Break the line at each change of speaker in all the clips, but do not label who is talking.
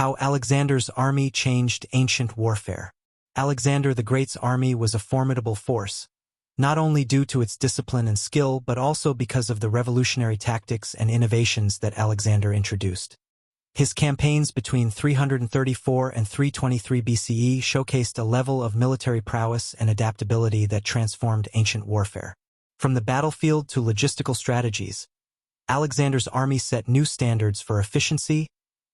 How Alexander's army changed ancient warfare. Alexander the Great's army was a formidable force, not only due to its discipline and skill but also because of the revolutionary tactics and innovations that Alexander introduced. His campaigns between 334 and 323 BCE showcased a level of military prowess and adaptability that transformed ancient warfare. From the battlefield to logistical strategies, Alexander's army set new standards for efficiency,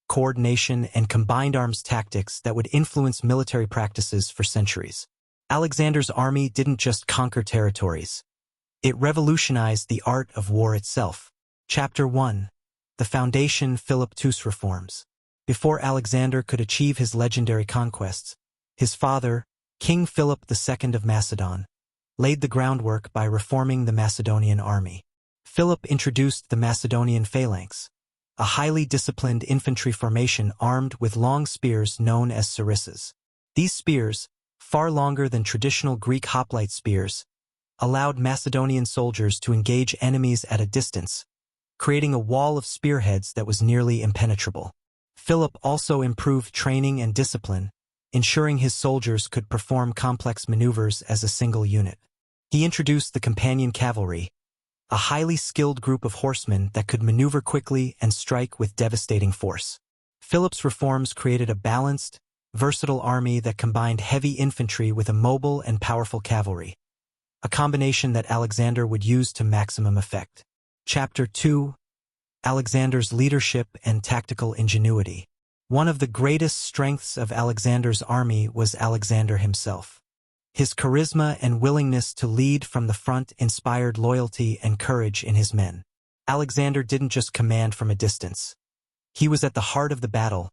coordination, and combined arms tactics that would influence military practices for centuries. Alexander's army didn't just conquer territories. It revolutionized the art of war itself. Chapter 1. The Foundation Philip II's Reforms. Before Alexander could achieve his legendary conquests, his father, King Philip II of Macedon, laid the groundwork by reforming the Macedonian army. Philip introduced the Macedonian phalanx, a highly disciplined infantry formation armed with long spears known as sarissas. These spears, far longer than traditional Greek hoplite spears, allowed Macedonian soldiers to engage enemies at a distance, creating a wall of spearheads that was nearly impenetrable. Philip also improved training and discipline, ensuring his soldiers could perform complex maneuvers as a single unit. He introduced the companion cavalry, a highly skilled group of horsemen that could maneuver quickly and strike with devastating force. Philip's reforms created a balanced, versatile army that combined heavy infantry with a mobile and powerful cavalry, a combination that Alexander would use to maximum effect. Chapter 2. Alexander's Leadership and Tactical Ingenuity. One of the greatest strengths of Alexander's army was Alexander himself. His charisma and willingness to lead from the front inspired loyalty and courage in his men. Alexander didn't just command from a distance. He was at the heart of the battle,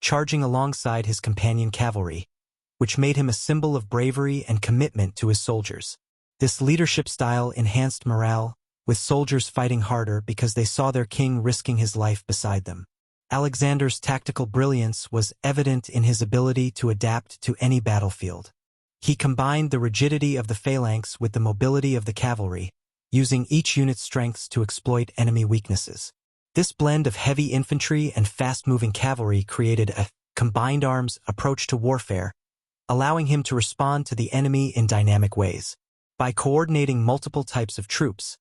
charging alongside his companion cavalry, which made him a symbol of bravery and commitment to his soldiers. This leadership style enhanced morale, with soldiers fighting harder because they saw their king risking his life beside them. Alexander's tactical brilliance was evident in his ability to adapt to any battlefield. He combined the rigidity of the phalanx with the mobility of the cavalry, using each unit's strengths to exploit enemy weaknesses. This blend of heavy infantry and fast-moving cavalry created a combined arms approach to warfare, allowing him to respond to the enemy in dynamic ways. By coordinating multiple types of troops,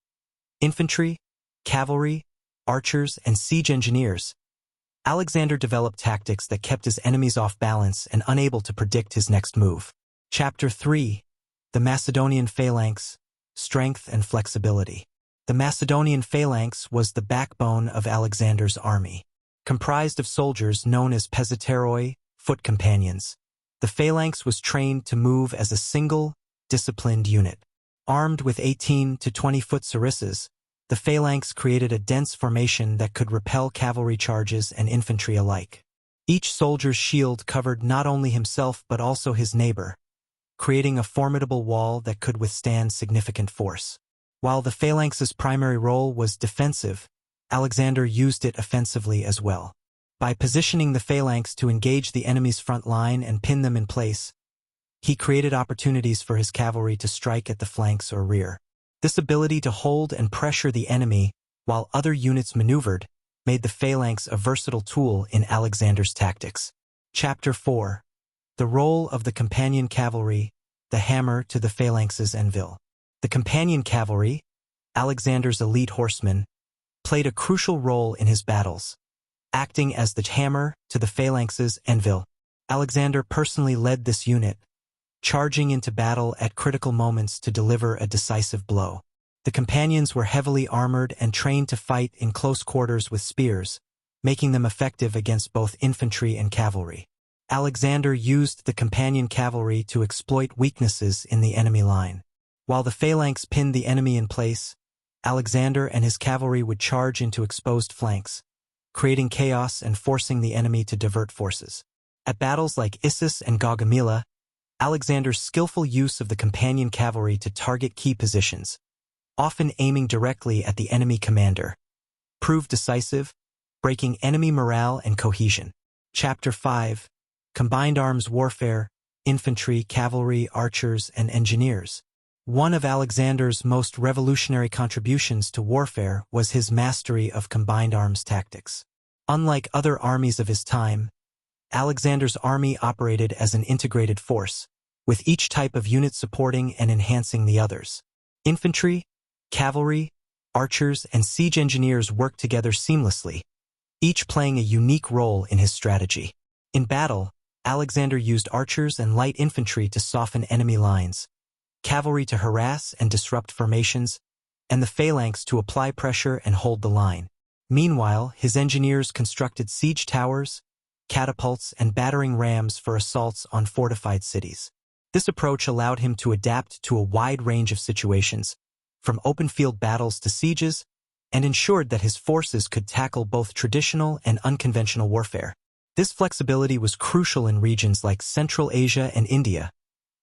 infantry, cavalry, archers, and siege engineers, Alexander developed tactics that kept his enemies off balance and unable to predict his next move. Chapter 3. The Macedonian Phalanx, Strength and Flexibility. The Macedonian phalanx was the backbone of Alexander's army. Comprised of soldiers known as pezzeteroi, foot companions, the phalanx was trained to move as a single, disciplined unit. Armed with 18 to 20-foot sarissas, the phalanx created a dense formation that could repel cavalry charges and infantry alike. Each soldier's shield covered not only himself but also his neighbor, creating a formidable wall that could withstand significant force. While the phalanx's primary role was defensive, Alexander used it offensively as well. By positioning the phalanx to engage the enemy's front line and pin them in place, he created opportunities for his cavalry to strike at the flanks or rear. This ability to hold and pressure the enemy while other units maneuvered made the phalanx a versatile tool in Alexander's tactics. Chapter 4. The Role of the Companion Cavalry, the Hammer to the Phalanx's Anvil. The companion cavalry, Alexander's elite horsemen, played a crucial role in his battles, acting as the hammer to the phalanx's anvil. Alexander personally led this unit, charging into battle at critical moments to deliver a decisive blow. The companions were heavily armored and trained to fight in close quarters with spears, making them effective against both infantry and cavalry. Alexander used the companion cavalry to exploit weaknesses in the enemy line. While the phalanx pinned the enemy in place, Alexander and his cavalry would charge into exposed flanks, creating chaos and forcing the enemy to divert forces. At battles like Issus and Gaugamela, Alexander's skillful use of the companion cavalry to target key positions, often aiming directly at the enemy commander, proved decisive, breaking enemy morale and cohesion. Chapter 5. Combined Arms Warfare, Infantry, Cavalry, Archers, and Engineers. One of Alexander's most revolutionary contributions to warfare was his mastery of combined arms tactics. Unlike other armies of his time, Alexander's army operated as an integrated force, with each type of unit supporting and enhancing the others. Infantry, cavalry, archers, and siege engineers worked together seamlessly, each playing a unique role in his strategy. In battle, Alexander used archers and light infantry to soften enemy lines, cavalry to harass and disrupt formations, and the phalanx to apply pressure and hold the line. Meanwhile, his engineers constructed siege towers, catapults, and battering rams for assaults on fortified cities. This approach allowed him to adapt to a wide range of situations, from open-field battles to sieges, and ensured that his forces could tackle both traditional and unconventional warfare. This flexibility was crucial in regions like Central Asia and India,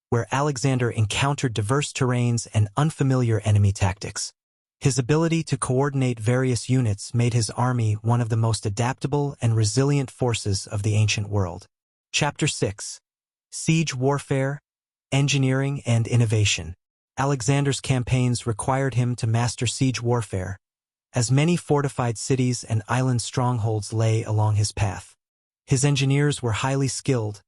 where Alexander encountered diverse terrains and unfamiliar enemy tactics. His ability to coordinate various units made his army one of the most adaptable and resilient forces of the ancient world. Chapter 6. Siege Warfare, Engineering and Innovation. Alexander's campaigns required him to master siege warfare, as many fortified cities and island strongholds lay along his path. His engineers were highly skilled,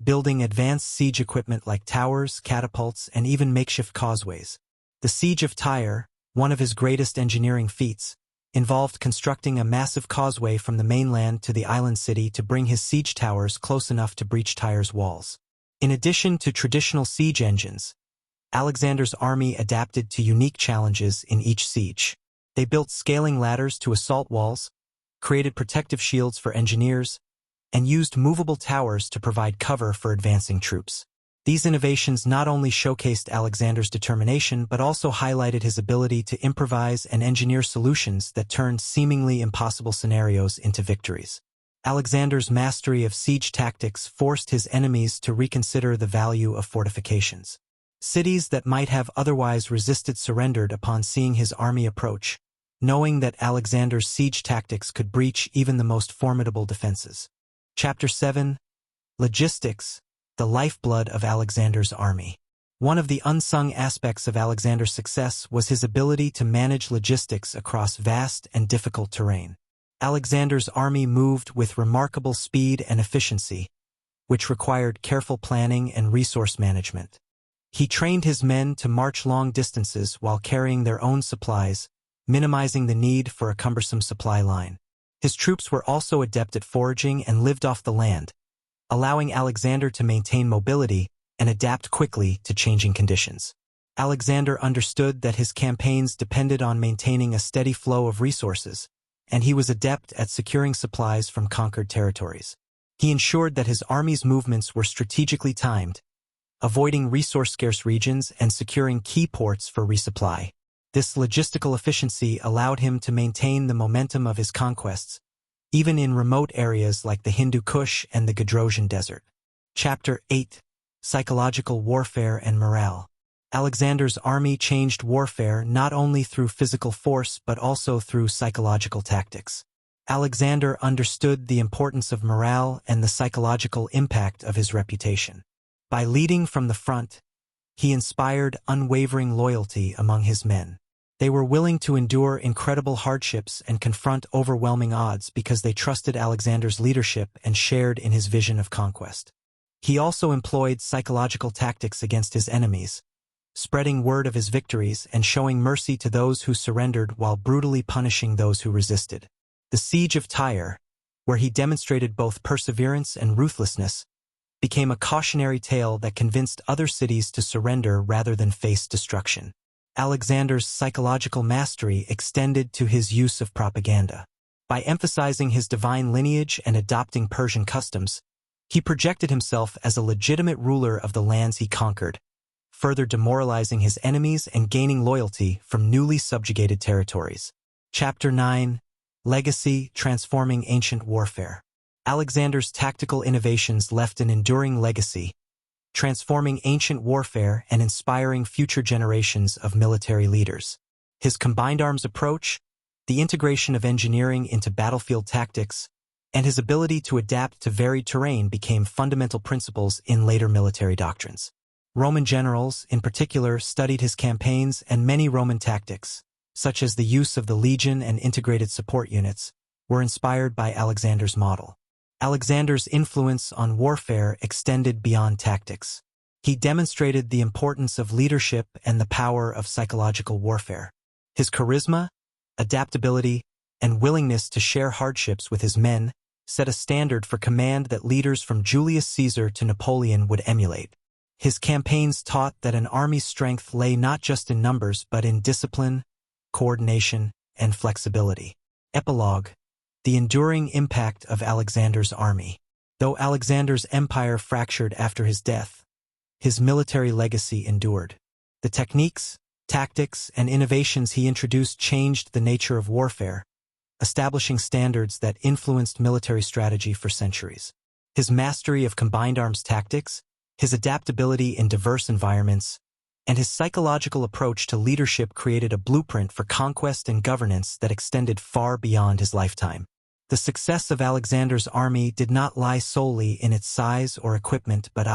building advanced siege equipment like towers, catapults, and even makeshift causeways. The Siege of Tyre, one of his greatest engineering feats, involved constructing a massive causeway from the mainland to the island city to bring his siege towers close enough to breach Tyre's walls. In addition to traditional siege engines, Alexander's army adapted to unique challenges in each siege. They built scaling ladders to assault walls, created protective shields for engineers, and used movable towers to provide cover for advancing troops. These innovations not only showcased Alexander's determination but also highlighted his ability to improvise and engineer solutions that turned seemingly impossible scenarios into victories. Alexander's mastery of siege tactics forced his enemies to reconsider the value of fortifications. Cities that might have otherwise resisted surrendered upon seeing his army approach, knowing that Alexander's siege tactics could breach even the most formidable defenses. Chapter 7. Logistics, the lifeblood of Alexander's army. One of the unsung aspects of Alexander's success was his ability to manage logistics across vast and difficult terrain. Alexander's army moved with remarkable speed and efficiency, which required careful planning and resource management. He trained his men to march long distances while carrying their own supplies, minimizing the need for a cumbersome supply line. His troops were also adept at foraging and lived off the land, allowing Alexander to maintain mobility and adapt quickly to changing conditions. Alexander understood that his campaigns depended on maintaining a steady flow of resources, and he was adept at securing supplies from conquered territories. He ensured that his army's movements were strategically timed, avoiding resource-scarce regions and securing key ports for resupply. This logistical efficiency allowed him to maintain the momentum of his conquests, even in remote areas like the Hindu Kush and the Gedrosian Desert. Chapter 8. Psychological Warfare and Morale. Alexander's army changed warfare not only through physical force but also through psychological tactics. Alexander understood the importance of morale and the psychological impact of his reputation. By leading from the front, he inspired unwavering loyalty among his men. They were willing to endure incredible hardships and confront overwhelming odds because they trusted Alexander's leadership and shared in his vision of conquest. He also employed psychological tactics against his enemies, spreading word of his victories and showing mercy to those who surrendered while brutally punishing those who resisted. The Siege of Tyre, where he demonstrated both perseverance and ruthlessness, became a cautionary tale that convinced other cities to surrender rather than face destruction. Alexander's psychological mastery extended to his use of propaganda. By emphasizing his divine lineage and adopting Persian customs, he projected himself as a legitimate ruler of the lands he conquered, further demoralizing his enemies and gaining loyalty from newly subjugated territories. Chapter 9. Legacy, Transforming Ancient Warfare. Alexander's tactical innovations left an enduring legacy, transforming ancient warfare and inspiring future generations of military leaders. His combined arms approach, the integration of engineering into battlefield tactics, and his ability to adapt to varied terrain became fundamental principles in later military doctrines. Roman generals, in particular, studied his campaigns and many Roman tactics, such as the use of the legion and integrated support units, were inspired by Alexander's model. Alexander's influence on warfare extended beyond tactics. He demonstrated the importance of leadership and the power of psychological warfare. His charisma, adaptability, and willingness to share hardships with his men set a standard for command that leaders from Julius Caesar to Napoleon would emulate. His campaigns taught that an army's strength lay not just in numbers but in discipline, coordination, and flexibility. Epilogue: the enduring impact of Alexander's army. Though Alexander's empire fractured after his death, his military legacy endured. The techniques, tactics, and innovations he introduced changed the nature of warfare, establishing standards that influenced military strategy for centuries. His mastery of combined arms tactics, his adaptability in diverse environments, and his psychological approach to leadership created a blueprint for conquest and governance that extended far beyond his lifetime. The success of Alexander's army did not lie solely in its size or equipment but